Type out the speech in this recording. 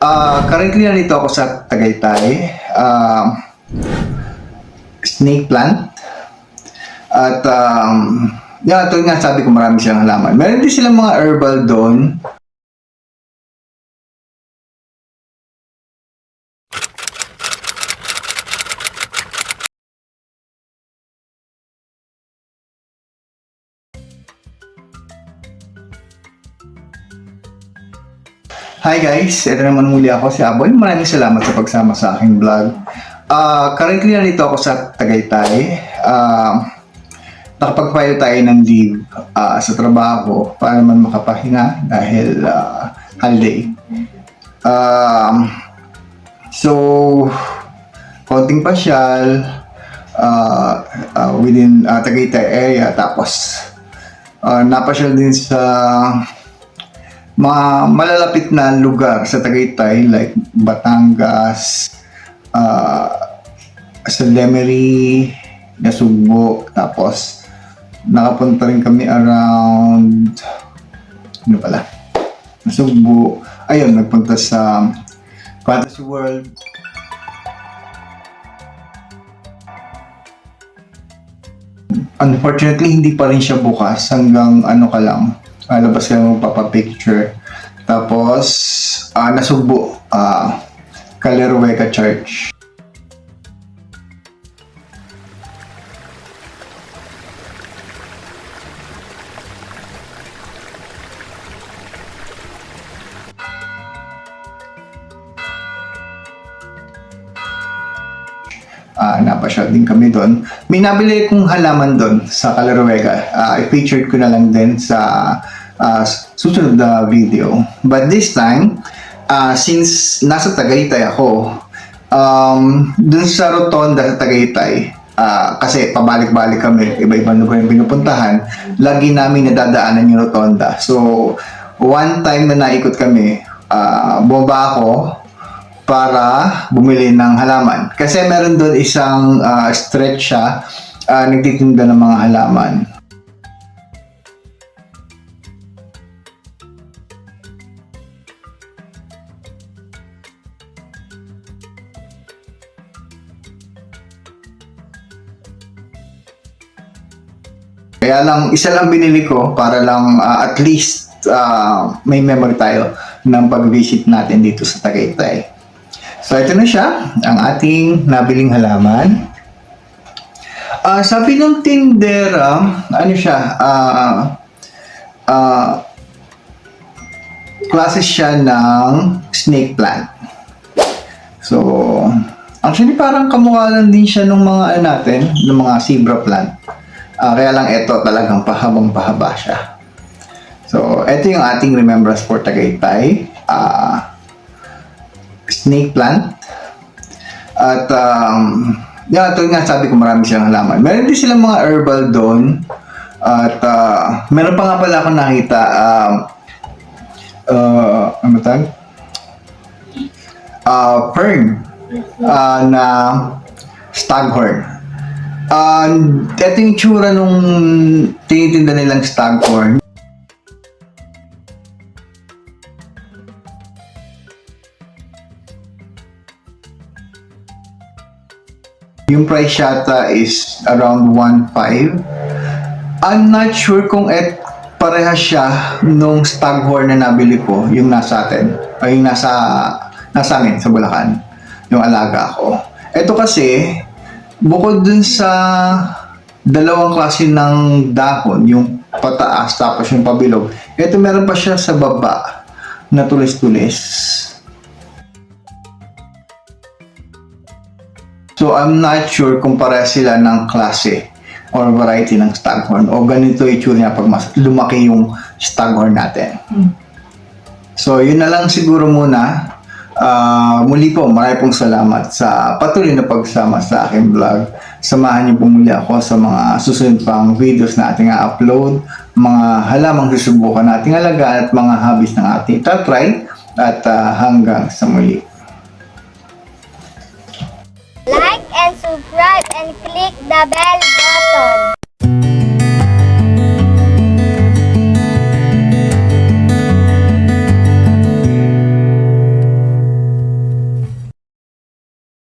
Currently nandito ako sa Tagaytay. Snake plant. At ito nga sabi ko, marami silang halaman. Meron din silang mga herbal doon. Hi guys, ito naman muli ako si Aboy. Maraming salamat sa pagsama sa aking vlog. Currently nandito ako sa Tagaytay. Nakapag-file tayo ng leave sa trabaho para naman makapahinga dahil holiday. So, konting pasyal within Tagaytay area. Tapos, napasyal din sa mga malalapit na lugar sa Tagaytay like Batangas, sa Lemery, Nasugbo, tapos nakapunta rin kami around Nasugbo, ayun, nagpunta sa Fantasy World. Unfortunately, hindi pa rin siya bukas hanggang labas ka lang magpapapicture. Tapos, Nasugbo, Calerueca Church. Napasyal din kami doon. May nabili kong halaman doon sa Calerueca. I-featured ko na lang din sa susunod na video. But this time, since nasa Tagaytay ako, dun sa Rotonda sa Tagaytay, kasi pabalik-balik kami, iba-ibang lugar yung pinupuntahan, lagi namin nadadaanan yung Rotonda. So, one time na naikot kami, bumaba ako para bumili ng halaman. Kasi meron doon isang stretch siya, nagtitinda ng mga halaman. Kaya lang, isa lang binili ko para lang at least may memory tayo ng pag-visit natin dito sa Tagaytay. So, ito na siya, ang ating nabiling halaman. Sabi ng tindera, classes siya ng snake plant. So, actually parang kamukha lang din siya ng mga ng mga zebra plant. Kaya lang ito talagang pahabang-pahaba siya. So, ito yung ating remembrance for Tagaytay. Snake plant. At ito nga sabi ko, marami silang halaman. Meron din silang mga herbal doon. At meron pa nga pala akong nakita fern na staghorn. Ito yung tsura nung tinitinda nilang staghorn. Yung price yata is around 1.5. I'm not sure kung parehas siya nung staghorn na nabili ko, yung nasa atin, o yung nasa amin, sa Bulacan, yung alaga ko. Ito kasi, bukod dun sa dalawang klase ng dahon, yung pataas tapos yung pabilog, ito meron pa siya sa baba na tulis-tulis. So, I'm not sure kung pareha sila ng klase or variety ng staghorn o ganito yung itsura niya pag mas lumaki yung staghorn natin. So, yun na lang siguro muna. Muli po, marami pong salamat sa patuloy na pagsama sa aking vlog. Samahan niyo po muli ako sa mga susunod pang videos na ating upload, mga halamang susubukan nating alagaan at mga hobbies ng ating tatry. At hanggang sa muli. Like and subscribe and click the bell button.